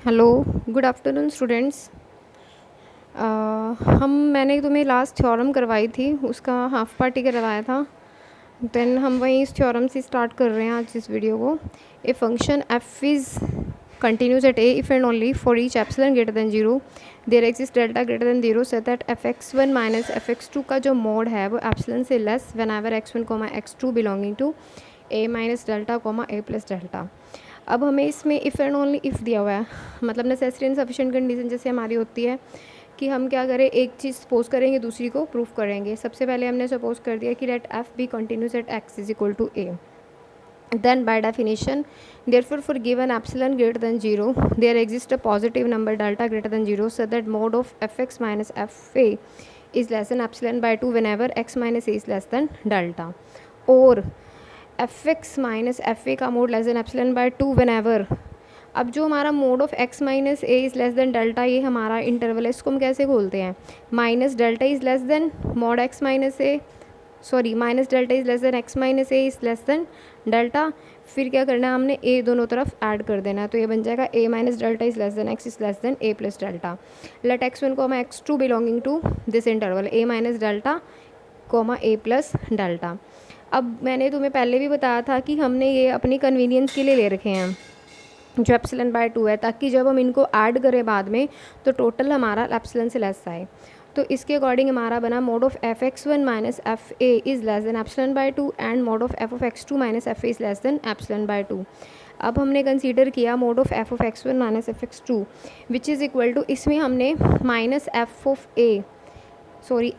Hello, good afternoon students. मैंने तुम्हें last theorem करवाई थी, उसका हाफ पार्ट ही करवाया था। देन हम वहीं इस थ्योरम से स्टार्ट कर रहे हैं आज इस वीडियो को। ए function f is continues eight A if and only for each epsilon greater than zero there exist delta greater than zero so that F x one minus F x two का जो mod है वो epsilon से less when ever x one comma x two belonging to a minus delta comma A plus delta. अब हमें इसमें if and only if दिया हुआ है, मतलब नेसेसरी एंड सफिशिएंट कंडीशन जैसे हमारी होती है कि हम क्या करें, एक चीज़ सपोज करेंगे दूसरी को प्रूफ करेंगे। सबसे पहले हमने सपोज कर दिया कि let f be continuous at x is equal to a. Then by definition, therefore for given epsilon greater than 0 there exists a positive number delta greater than 0 so that mode of fx minus fa is less than epsilon by 2 whenever x minus a is less than delta, or fx minus fa का mode less than epsilon by 2 whenever। अब जो हमारा mode of x minus A is less than delta, ये हमारा interval है, इसको हम कैसे खोलते हैं, minus delta is less then mod x minus A, sorry minus delta is less than x minus A is less than delta. फिर क्या करना है, हमने ए दोनों तरफ ऐड कर देना है, तो ये बन जाएगा A minus delta is less than X is less than A plus delta. Let X one comma x two belonging to this interval A minus delta comma A plus delta. अब मैंने तुम्हें पहले भी बताया था कि हमने ये अपनी कन्वीनियंस के लिए ले रखे हैं जो एप्सिलॉन बाय 2 है, ताकि जब हम इनको ऐड करें बाद में तो टोटल हमारा एप्सिलॉन से लेस आए। तो इसके अकॉर्डिंग हमारा बना mod of F x one minus F a is less than epsilon by 2 and mod of f of x two minus F a is less than epsilon by 2। अब हमने consider किया mod of f of x one minus F x two which is equal to, इसमें हमने minus F of a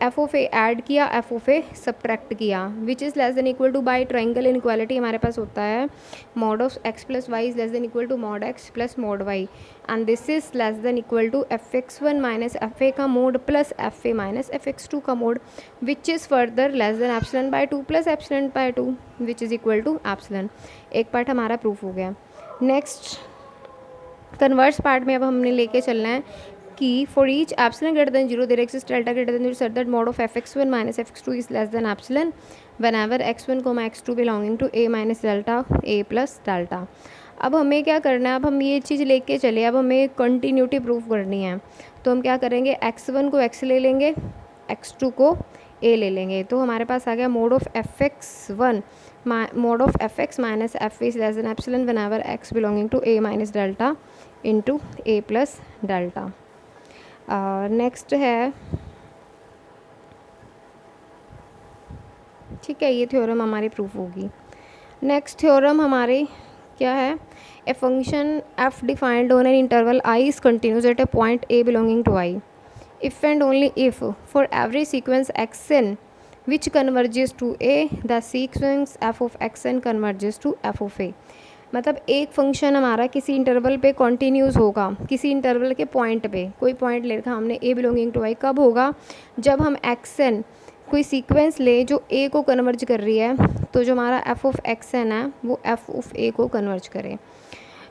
f of a add किया, f of a subtract किया, which is less than equal to by triangle inequality हमारे पास होता है mod of X plus Y is less than equal to mod X plus mod Y and this is less than equal to F x one minus F A का mod plus F A minus F x two का mod which is further less than epsilon by 2 plus epsilon by 2 which is equal to epsilon. एक part हमारा proof हो गया। Next converse part में अब हमने लेके चलना है कि for each epsilon greater than zero there exist delta greater than zero such that mod of F x one minus F x two is less than epsilon whenever x one comma x two belonging to a minus delta a plus delta. अब हमें क्या करना है, अब हम ये चीज़ लेके चले, अब हमें कंटिन्यूटी प्रूफ करनी है। तो हम क्या करेंगे, एक्स वन को एक्स ले लेंगे, एक्स टू को ए ले लेंगे, तो हमारे पास आ गया mod of F x one mod of F x minus f is less than epsilon whenever x belonging to a minus delta into a plus delta. Next है, ठीक है, ये थ्योरम हमारी प्रूफ होगी। नेक्स्ट थ्योरम हमारे क्या है, a function F defined on an interval I is continuous at a point A belonging to I if and only if for every sequence X N which converges to A the sequence F of x N converges to F of A. मतलब एक function हमारा किसी interval पे continuous होगा, किसी interval के point पे, कोई पॉइंट ले रखा हमने ए बिलोंगिंग टू आई, कब होगा, जब हम एक्स एन कोई सीक्वेंस ले जो ए को कन्वर्ज कर रही है, तो जो हमारा एफ ऑफ एक्स एन है वो एफ ऑफ ए को कन्वर्ज करे।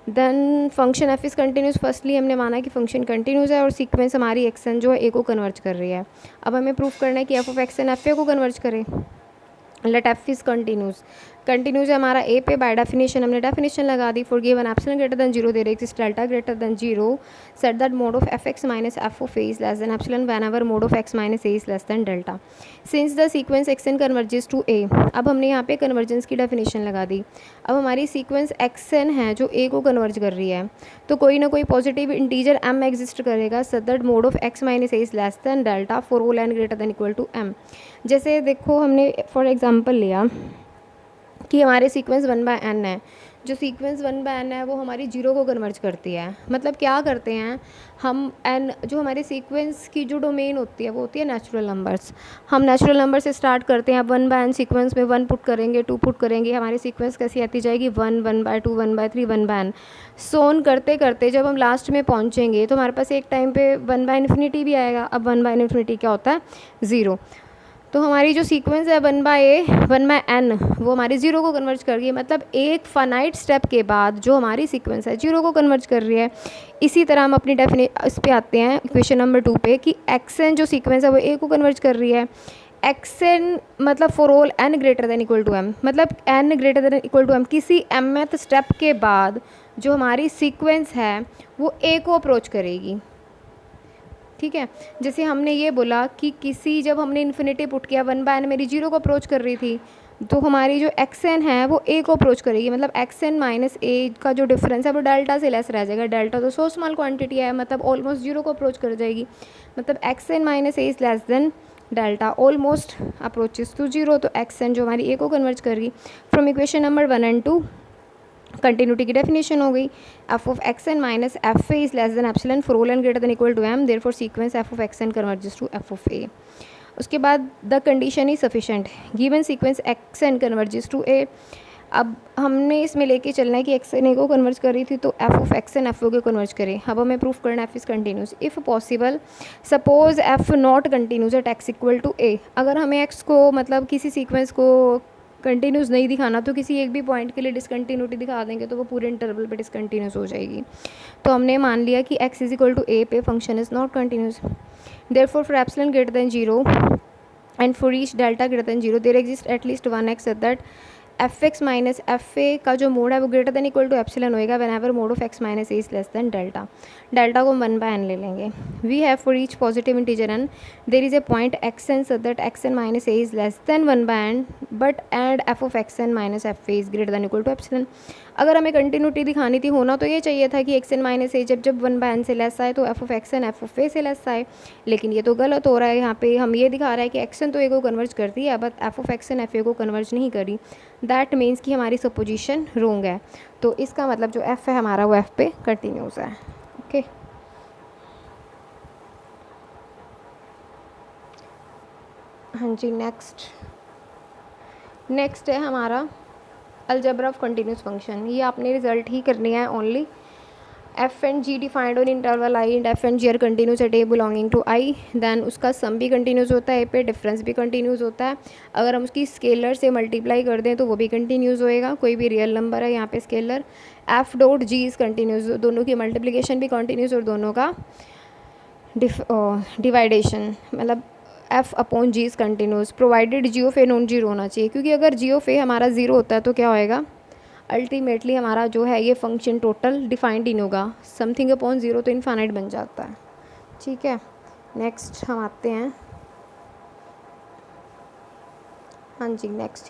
Then function f is continuous, firstly हमने माना कि फंक्शन कंटिन्यूस है और सीक्वेंस हमारी एक्स एन जो है ए को कन्वर्ज कर रही है। अब हमें प्रूफ करना है कि f of x N f a को कन्वर्ज करे। लेट एफ इज़ कंटिन्यूस है हमारा ए पे, बाय डेफिनेशन हमने डेफिनेशन लगा दी for given epsilon greater than zero there exist delta greater than zero such that mod of F x minus F of A is less than epsilon whenever mod of x minus A is less than delta since the sequence X N converges to A. अब हमने यहाँ पे convergence की definition लगा दी। अब हमारी sequence X N है जो ए को कन्वर्ज कर रही है, तो कोई ना कोई पॉजिटिव इंटीजर एम एग्जिस्ट करेगा such that mod of x minus A is less than delta for all N greater than equal to m. जैसे देखो, हमने फॉर एग्जांपल लिया कि हमारे सीक्वेंस 1/n है, जो सीक्वेंस 1/n है वो हमारी जीरो को कन्वर्ज करती है। मतलब क्या करते हैं हम, n जो हमारे सीक्वेंस की जो डोमेन होती है वो होती है नेचुरल नंबर्स। हम नेचुरल नंबर से स्टार्ट करते हैं, अब 1/n सीक्वेंस में 1 पुट करेंगे, 2 पुट करेंगे, हमारी सीक्वेंस कैसी आती जाएगी 1, 1/2, 1/3, 1/n सोन करते करते जब हम लास्ट में पहुँचेंगे तो हमारे पास एक टाइम पे 1/∞ भी आएगा। अब 1/∞ क्या होता है, ज़ीरो। तो हमारी जो सीक्वेंस है 1/n वो हमारी ज़ीरो को कन्वर्ज कर रही है। मतलब एक फाइनाइट स्टेप के बाद जो हमारी सीक्वेंस है जीरो को कन्वर्ज कर रही है। इसी तरह हम अपनी इस पे आते हैं इक्वेशन नंबर 2 पे कि एक्स एन जो सीक्वेंस है वो ए को कन्वर्ज कर रही है। एक्स एन मतलब for all N greater than equal to M, मतलब N greater than equal to M, किसी mth स्टेप के बाद जो हमारी सीक्वेंस है वो ए को अप्रोच करेगी। ठीक है, जैसे हमने ये बोला कि किसी जब हमने इन्फिनिटी पुट किया 1/n मेरी 0 को अप्रोच कर रही थी, तो हमारी जो xn है वो a को अप्रोच करेगी, मतलब xn माइनस a का जो डिफरेंस है वो डेल्टा से लेस रह जाएगा। डेल्टा तो सो स्मॉल क्वांटिटी है, मतलब ऑलमोस्ट 0 को अप्रोच कर जाएगी, मतलब xn minus a is less than delta almost approaches to 0, तो xn जो हमारी a को कन्वर्ट करेगी। From equation number 1 and 2 continuity की डेफिनेशन हो गई, F of x N minus F A is less than epsilon for all N greater than equal to M, therefore sequence F of x N converges to F of A. उसके बाद the condition is sufficient, given sequence X N converges to A. अब हमने इसमें लेके चलना है कि x n ए को कन्वर्ज कर रही थी तो F of x N F of को कन्वर्ज करें। अब हमें प्रूफ करना है F is continuous if possible. Suppose F not continuous at X equal to A, अगर हमें एक्स को मतलब किसी सीक्वेंस को कंटिन्यूस नहीं दिखाना तो किसी एक भी पॉइंट के लिए डिसकंटिन्यूटी दिखा देंगे तो वो पूरे इंटरवल पे डिसकंटिन्यूस हो जाएगी। तो हमने मान लिया कि x is equal to A पे function is not continuous, therefore for epsilon greater than 0 and for each delta greater than 0 there exist एटलीस्ट 1x such that F x minus F A का जो मोड है वो greater than equal to epsilon होएगा whenever mod of x minus A is less than delta. Delta को हम 1/n ले लेंगे। We have for each positive integer n there is a point x n such that x N minus A is less than 1/n but and f of x N minus F A is greater than equal to epsilon. अगर हमें continuity दिखानी थी, होना तो ये चाहिए था कि एक्स एन माइनस ए जब जब 1/n से लेस आए तो F of x N F of A से लेस आए, लेकिन ये तो गलत हो रहा है। यहाँ पे हम ये दिखा रहा है कि एक्स एन तो ए को कन्वर्ज करती है but f of x N f a को कन्वर्ज नहीं करी। दैट मीन्स कि हमारी सपोजिशन रोंग है, तो इसका मतलब जो एफ है हमारा वो एफ पे कंटिन्यूस है। ओके हाँ जी, नेक्स्ट है हमारा अलजेब्रा ऑफ कंटिन्यूस फंक्शन। ये आपने रिजल्ट ही करनी है only. F and g defined on interval I and f and g are continuous at a belonging to I, then उसका सम भी कंटिन्यूस होता है ए पे, डिफरेंस भी कंटिन्यूस होता है। अगर हम उसकी स्केलर से मल्टीप्लाई कर दें तो वो भी कंटिन्यूस होएगा, कोई भी रियल नंबर है यहाँ पे scalar. F dot G is continuous, दोनों की मल्टीप्लिकेशन भी कंटिन्यूस और दोनों का डिवाइडेशन मतलब f upon g is continuous provided g of a non zero होना चाहिए, क्योंकि अगर जी ऑफ ए हमारा ज़ीरो होता है तो क्या होएगा, अल्टीमेटली हमारा जो है ये फंक्शन टोटल डिफाइंड ही नहीं होगा, समथिंग अपॉन ज़ीरो तो इनफाइनाइट बन जाता है। ठीक है, नेक्स्ट हम आते हैं हाँ जी नेक्स्ट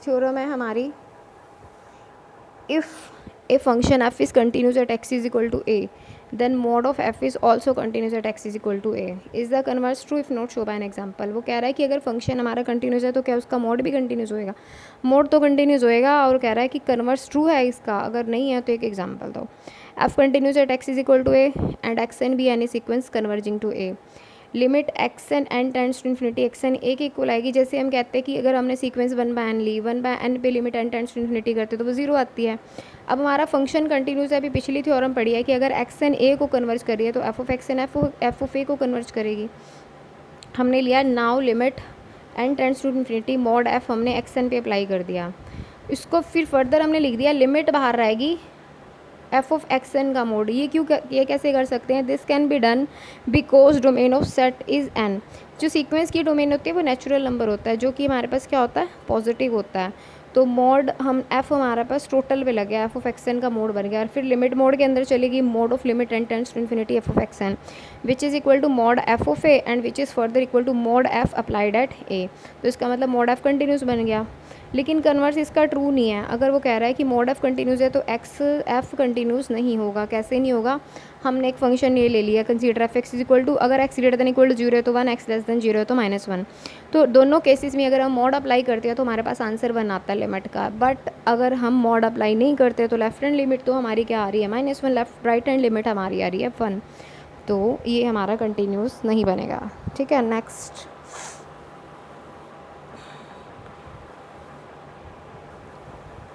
थ्योरम है हमारी, if a function f is continuous at x is equal to a then mod of f is also continuous at x is equal to a is the converse true if not show by an example. वो कह रहा है कि अगर function हमारा continuous है तो क्या उसका मोड भी कंटिन्यूस होएगा, मोड तो कंटिन्यूस होएगा, और कह रहा है कि कन्वर्स ट्रू है इसका, अगर नहीं है तो एक एग्जाम्पल दो। F continuous at x is equal to a and x n be any sequence converging to a, limit x n n tends to infinity x n a के इक्वल आएगी। जैसे हम कहते हैं कि अगर हमने सीक्वेंस 1/n ली, 1/n पे limit N tends to infinity करते तो वो 0 आती है। अब हमारा फंक्शन कंटिन्यूस है, अभी पिछली थ्योरम पढ़ी है कि अगर एक्स एन ए को कन्वर्ज करिए तो F of x N F of A को कन्वर्ज करेगी। हमने लिया now limit N tends to infinity mod F, हमने एक्स एन पे अप्लाई कर दिया। इसको फिर फर्दर हमने लिख दिया लिमिट बाहर रहेगी एफ ऑफ एक्स एन का मोड। ये कैसे कर सकते हैं, this can be done because domain of set is an. जो सीक्वेंस की डोमेन होती है वो नेचुरल नंबर होता है जो कि हमारे पास क्या होता है, पॉजिटिव होता है। तो मोड हम एफ हमारे पास टोटल पे लग गया, एफ ऑफ एक्स एन का मोड बन गया, और फिर लिमिट मोड के अंदर चलेगी mod of limit N tends to infinity f of x N which is equal to mod f of a and which is further equal to mod f applied at a. तो इसका मतलब mode F continuous बन गया, लेकिन converse इसका true नहीं है। अगर वो कह रहा है कि मोड एफ कंटिन्यूस है तो एक्स एफ कंटिन्यूस नहीं होगा। कैसे नहीं होगा, हमने एक फंक्शन ये ले लिया consider f x is equal to, अगर x greater than equal to 0 है तो 1, एक्स लेस देन 0 है तो -1। तो दोनों केसेस में अगर हम मॉड अप्लाई करते हैं तो हमारे पास आंसर 1 आता है लिमिट का, बट अगर हम मॉड अप्लाई नहीं करते तो लेफ्ट हैंड लिमिट तो हमारी क्या आ रही है -1, लेफ्ट राइट हैंड लिमिट हमारी आ रही है 1, तो ये हमारा कंटिन्यूस नहीं बनेगा। ठीक है, नेक्स्ट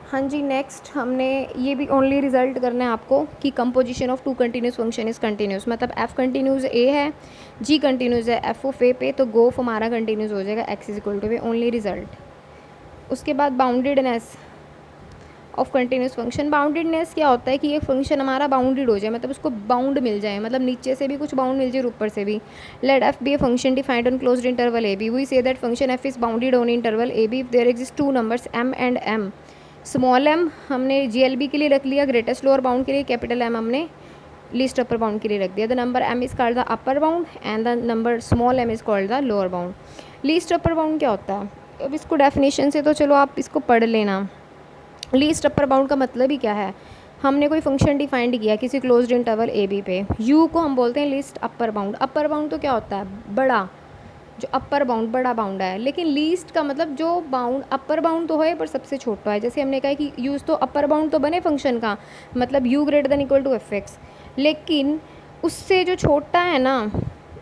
हाँ जी नेक्स्ट हमने ये भी ओनली रिजल्ट करना है आपको कि composition of two continuous function is continuous, मतलब एफ कंटिन्यूस ए है, जी कंटिन्यूस है एफ ऑफ ए पे, तो गोफ हमारा कंटिन्यूस हो जाएगा x is equal to a, only result. उसके बाद boundedness of continuous function. Boundedness क्या होता है कि ये फंक्शन हमारा बाउंडेड हो जाए, मतलब उसको बाउंड मिल जाए, मतलब नीचे से भी कुछ बाउंड मिल जाए ऊपर से भी। Let f be a function defined on closed interval a b, we say that function f is bounded on interval a b if there exist two numbers m and m small m हमने GLB के लिए रख लिया, greatest lower bound के लिए, capital M हमने least upper bound के लिए रख दिया. The number m is called the upper bound and the number small m is called the lower bound. Least upper bound क्या होता है? अब इसको डेफिनेशन से तो चलो आप इसको पढ़ लेना. लीस्ट अपर बाउंड का मतलब ही क्या है? हमने कोई फंक्शन डिफाइंड किया किसी क्लोज्ड इंटरवल ए बी पे, यू को हम बोलते हैं least upper bound. Upper bound तो क्या होता है? बड़ा, जो अपर बाउंड बड़ा बाउंड है. लेकिन लीस्ट का मतलब जो बाउंड अपर बाउंड तो है पर सबसे छोटा है. जैसे हमने कहा कि यूज़ तो अपर बाउंड तो बने फंक्शन का, मतलब u greater than equal to F x, लेकिन उससे जो छोटा है ना,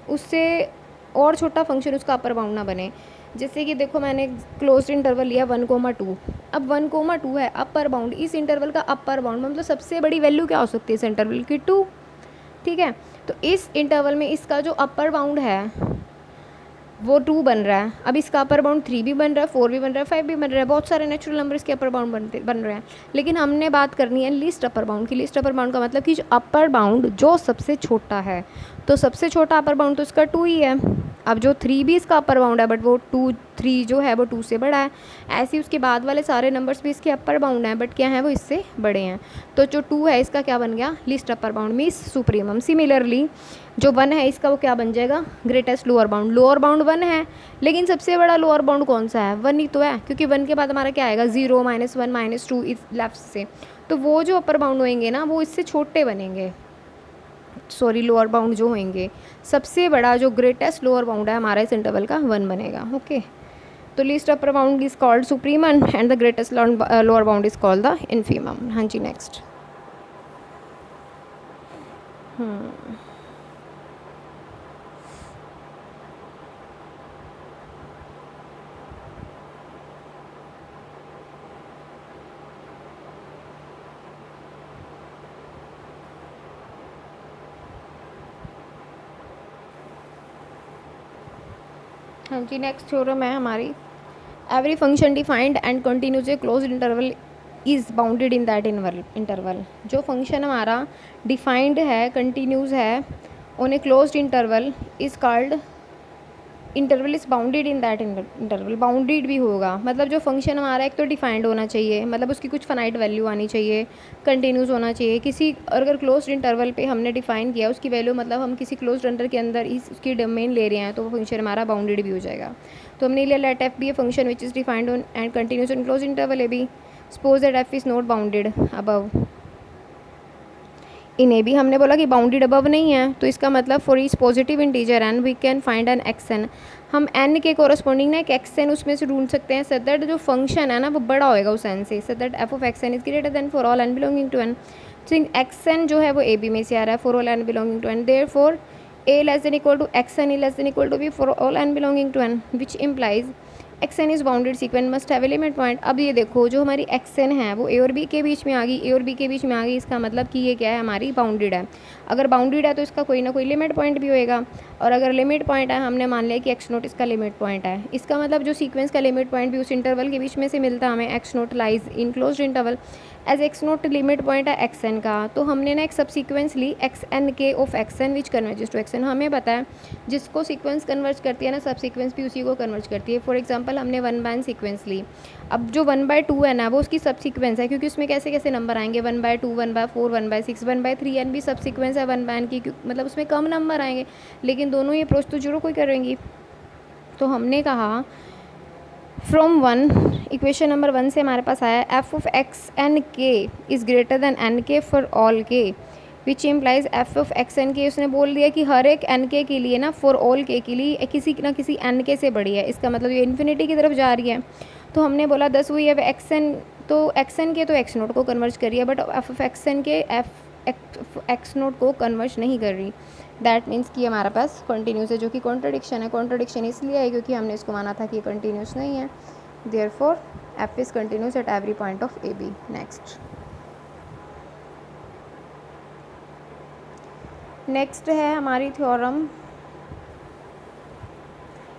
उससे और छोटा फंक्शन उसका अपर बाउंड ना बने. जैसे कि देखो मैंने क्लोज्ड इंटरवल लिया 1,2. अब 1,2 है अपर बाउंड. इस इंटरवल का अपर बाउंड मतलब सबसे बड़ी वैल्यू क्या हो सकती है इस इंटरवल की? 2. ठीक है, तो इस इंटरवल में इसका जो अपर बाउंड है वो 2 बन रहा है. अब इसका अपर बाउंड 3 भी बन रहा है, 4 भी बन रहा है, 5 भी बन रहा है. बहुत सारे नेचुरल नंबर्स के अपर बाउंड बन रहे हैं. लेकिन हमने बात करनी है लीस्ट अपर बाउंड की. लीस्ट अपर बाउंड का मतलब कि जो अपर बाउंड जो सबसे छोटा है, तो सबसे छोटा अपर बाउंड तो इसका 2 ही है. अब जो 3 भी इसका अपर बाउंड है, बट वो 3 जो है वो 2 से बड़ा है. ऐसे ही उसके बाद वाले सारे नंबर्स भी इसके अपर बाउंड हैं, बट क्या है वो इससे बड़े हैं. तो जो 2 है इसका क्या बन गया? Least upper bound means supremum. Similarly जो 1 है इसका वो क्या बन जाएगा? Greatest lower bound. Lower bound 1 है, लेकिन सबसे बड़ा लोअर बाउंड कौन सा है? 1 ही तो है, क्योंकि 1 के बाद हमारा क्या आएगा? 0, -1, -2 इस लेफ्ट से. तो वो जो अपर बाउंड होंगे ना वो इससे छोटे बनेंगे. सॉरी, लोअर बाउंड जो होंगे, सबसे बड़ा जो ग्रेटेस्ट लोअर बाउंड है हमारा इस इंटरवल का 1 बनेगा. ओके, तो least upper bound is called supremum and the greatest lower bound is called the infimum. हाँ जी, नेक्स्ट. हाँ जी, नेक्स्ट थ्योरम है हमारी. Every function defined and continuous A close interval is bounded in that interval. जो function हमारा defined है, continuous है, on a closed interval is called interval is bounded in that interval. Bounded भी होगा, मतलब जो फंक्शन हमारा एक तो डिफाइंड होना चाहिए, मतलब उसकी कुछ फाइनाइट वैल्यू आनी चाहिए, कंटिन्यूस होना चाहिए. किसी अगर क्लोज्ड इंटरवल पे हमने डिफाइन किया उसकी वैल्यू, मतलब हम किसी क्लोज्ड इंटर के अंदर उसकी डोमेन ले रहे हैं, तो वो फंक्शन हमारा बाउंडेड भी हो जाएगा. तो हमने लिया let f be a function which is defined on and continuous in close interval a b. Suppose that f is not bounded above. In a b हमने बोला कि बाउंडेड अबव नहीं है, तो इसका मतलब for each positive integer n we can find an x n. हम n के कोरस्पॉन्डिंग ना एक एक्स एन उसमें से ढूंढ सकते हैं, सो दैट जो फंक्शन है ना वो बड़ा होएगा उस एन से, so that f of x n is greater than for all n belonging to N. X n जो है वो ए बी में से आ रहा है for all n belonging to N. Therefore a less than equal to x n, a less than equal to b for all n belonging to N, which implies x n is bounded sequence must have a limit point. अब ये देखो जो हमारी x N है वो ए और B के बीच में आ गई, ए और बी के बीच में आ गई, इसका मतलब कि ये क्या है? हमारी बाउंडेड है. अगर बाउंडेड है तो इसका कोई ना कोई लिमिट पॉइंट भी होएगा, और अगर लिमिट पॉइंट है, हमने मान लिया कि एक्स नोट इसका लिमिट पॉइंट है, इसका मतलब जो सीक्वेंस का लिमिट पॉइंट भी उस इंटरवल के बीच में से मिलता है हमें, x naught lies in closed interval as x naught limit point है एक्स एन का. तो हमने ना एक सब सीक्वेंस ली x n k of x N which converges to x n. हमें पता है जिसको सीक्वेंस कन्वर्ज करती है ना, सब सीक्वेंस भी उसी को कन्वर्ज करती है. फॉर एग्जांपल हमने 1/n सीक्वेंस ली. अब जो 1/2 है ना वो उसकी सब सीक्वेंस है, क्योंकि उसमें कैसे कैसे नंबर आएंगे, 1/2, 1/4, 1/6, 1/3n भी सब सीक्वेंस है 1/n की, मतलब उसमें कम नंबर आएंगे, लेकिन दोनों ही अप्रोच तो जीरो कोई करेंगी. तो हमने कहा फ्रॉम 1, इक्वेशन नंबर 1 से हमारे पास आया f of x n k is greater than n k for all k, which implies f of x n k. उसने बोल दिया कि हर एक एन के लिए ना फॉर ऑल के लिए किसी ना किसी एन के से बड़ी है. इसका मतलब ये इन्फिनिटी की तरफ जा रही है. तो हमने बोला 10 हुई है एक्स एन, तो एक्स एन के तो एक्स नोट को कन्वर्ज करिए, but f of x n k x naught को कन्वर्ज नहीं कर रही. दैट मीन्स कि हमारे पास कंटिन्यूस है, जो कि कॉन्ट्रडिक्शन है. कॉन्ट्रडिक्शन इसलिए है क्योंकि हमने इसको माना था कि ये कंटिन्यूस नहीं है. Therefore f is continuous at every point of a b. Next है हमारी theorem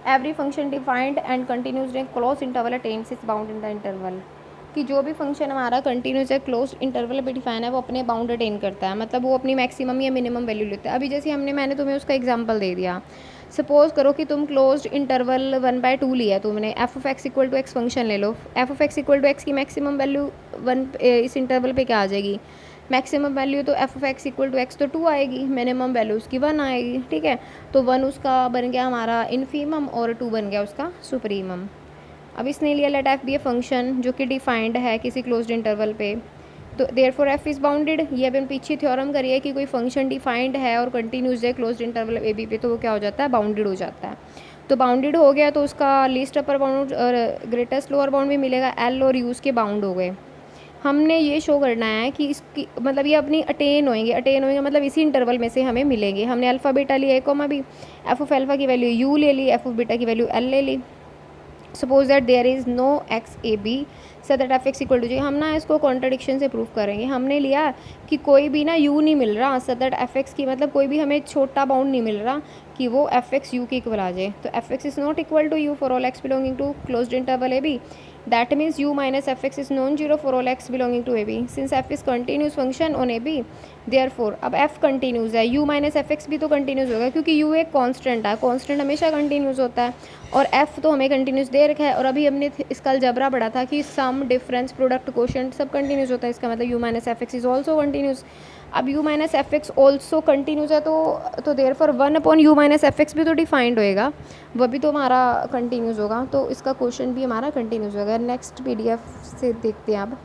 every function defined and continuous in close interval attains is bound in the interval. कि जो भी फंक्शन हमारा कंटिन्यूस है क्लोज इंटरवल पे डिफाइन है वो अपने बाउंड अटेन करता है, मतलब वो अपनी मैक्सिमम या मिनिमम वैल्यू लेता है. अभी जैसे मैंने तुम्हें उसका एग्जांपल दे दिया, सपोज़ करो कि तुम क्लोज्ड इंटरवल 1/2 लिया तुमने, f of x equal to x function ले लो, f of x equal to x की मैक्सिमम वैल्यू 1 इस इंटरवल पे क्या आ जाएगी, मैक्सिमम वैल्यू तो F of x equal to x तो 2 आएगी, मिनिमम वैल्यू उसकी 1 आएगी, ठीक है। तो 1 उसका बन गया हमारा इन्फीमम और 2 बन गया उसका सुप्रीमम। अब इसने लिया let f be a function जो कि डिफाइंड है किसी क्लोज्ड इंटरवल पे, तो देयरफॉर एफ इज़ बाउंडेड। ये अपन पीछे थ्योरम करिए कि कोई फंक्शन डिफाइंड है और कंटिन्यूस है क्लोज्ड इंटरवल ए बी पे, तो वो क्या हो जाता है, बाउंडेड हो जाता है। तो बाउंडेड हो गया तो उसका लीस्ट अपर बाउंड और ग्रेटेस्ट लोअर बाउंड भी मिलेगा, एल और यूज़ के बाउंड हो गए। हमने ये शो करना है कि इसकी मतलब ये अपनी अटेन होएंगे मतलब इसी इंटरवल में से हमें मिलेंगे। हमने अल्फ़ा बीटा लिया a comma b, f of alpha की वैल्यू यू ले ली, एफ ऑफ बीटा की वैल्यू एल ले ली। Suppose that there is no x a b so that F x equal to g. हम ना इसको कॉन्ट्रडिक्शन से प्रूव करेंगे। हमने लिया कि कोई भी ना यू नहीं मिल रहा सो दैट एफ एक्स की मतलब कोई भी हमें छोटा बाउंड नहीं मिल रहा कि वो एफ एक्स यू के इक्वल आ जाए। तो f x is not equal to u for all x belonging to closed interval a b, that means u minus fx is non-zero for all x belonging to ab since f is continuous function on ab, therefore अब f continuous है, u minus F x भी तो continuous होगा क्योंकि u एक constant है, constant हमेशा continuous होता है और f तो हमें कंटिन्यूस दे रखा है। और अभी हमने इसका अलजबरा पढ़ा था कि सम डिफरेंस प्रोडक्ट कोशेंट सब कंटिन्यूस होता है, इसका मतलब u minus F x is also continuous. अब u minus F x also continuous है तो therefore 1 upon u minus F x भी तो डिफाइंड होएगा, वह भी तो हमारा कंटिन्यूस होगा, तो इसका क्वेश्चन भी हमारा कंटिन्यूस होगा। नेक्स्ट पीडीएफ से देखते हैं अब।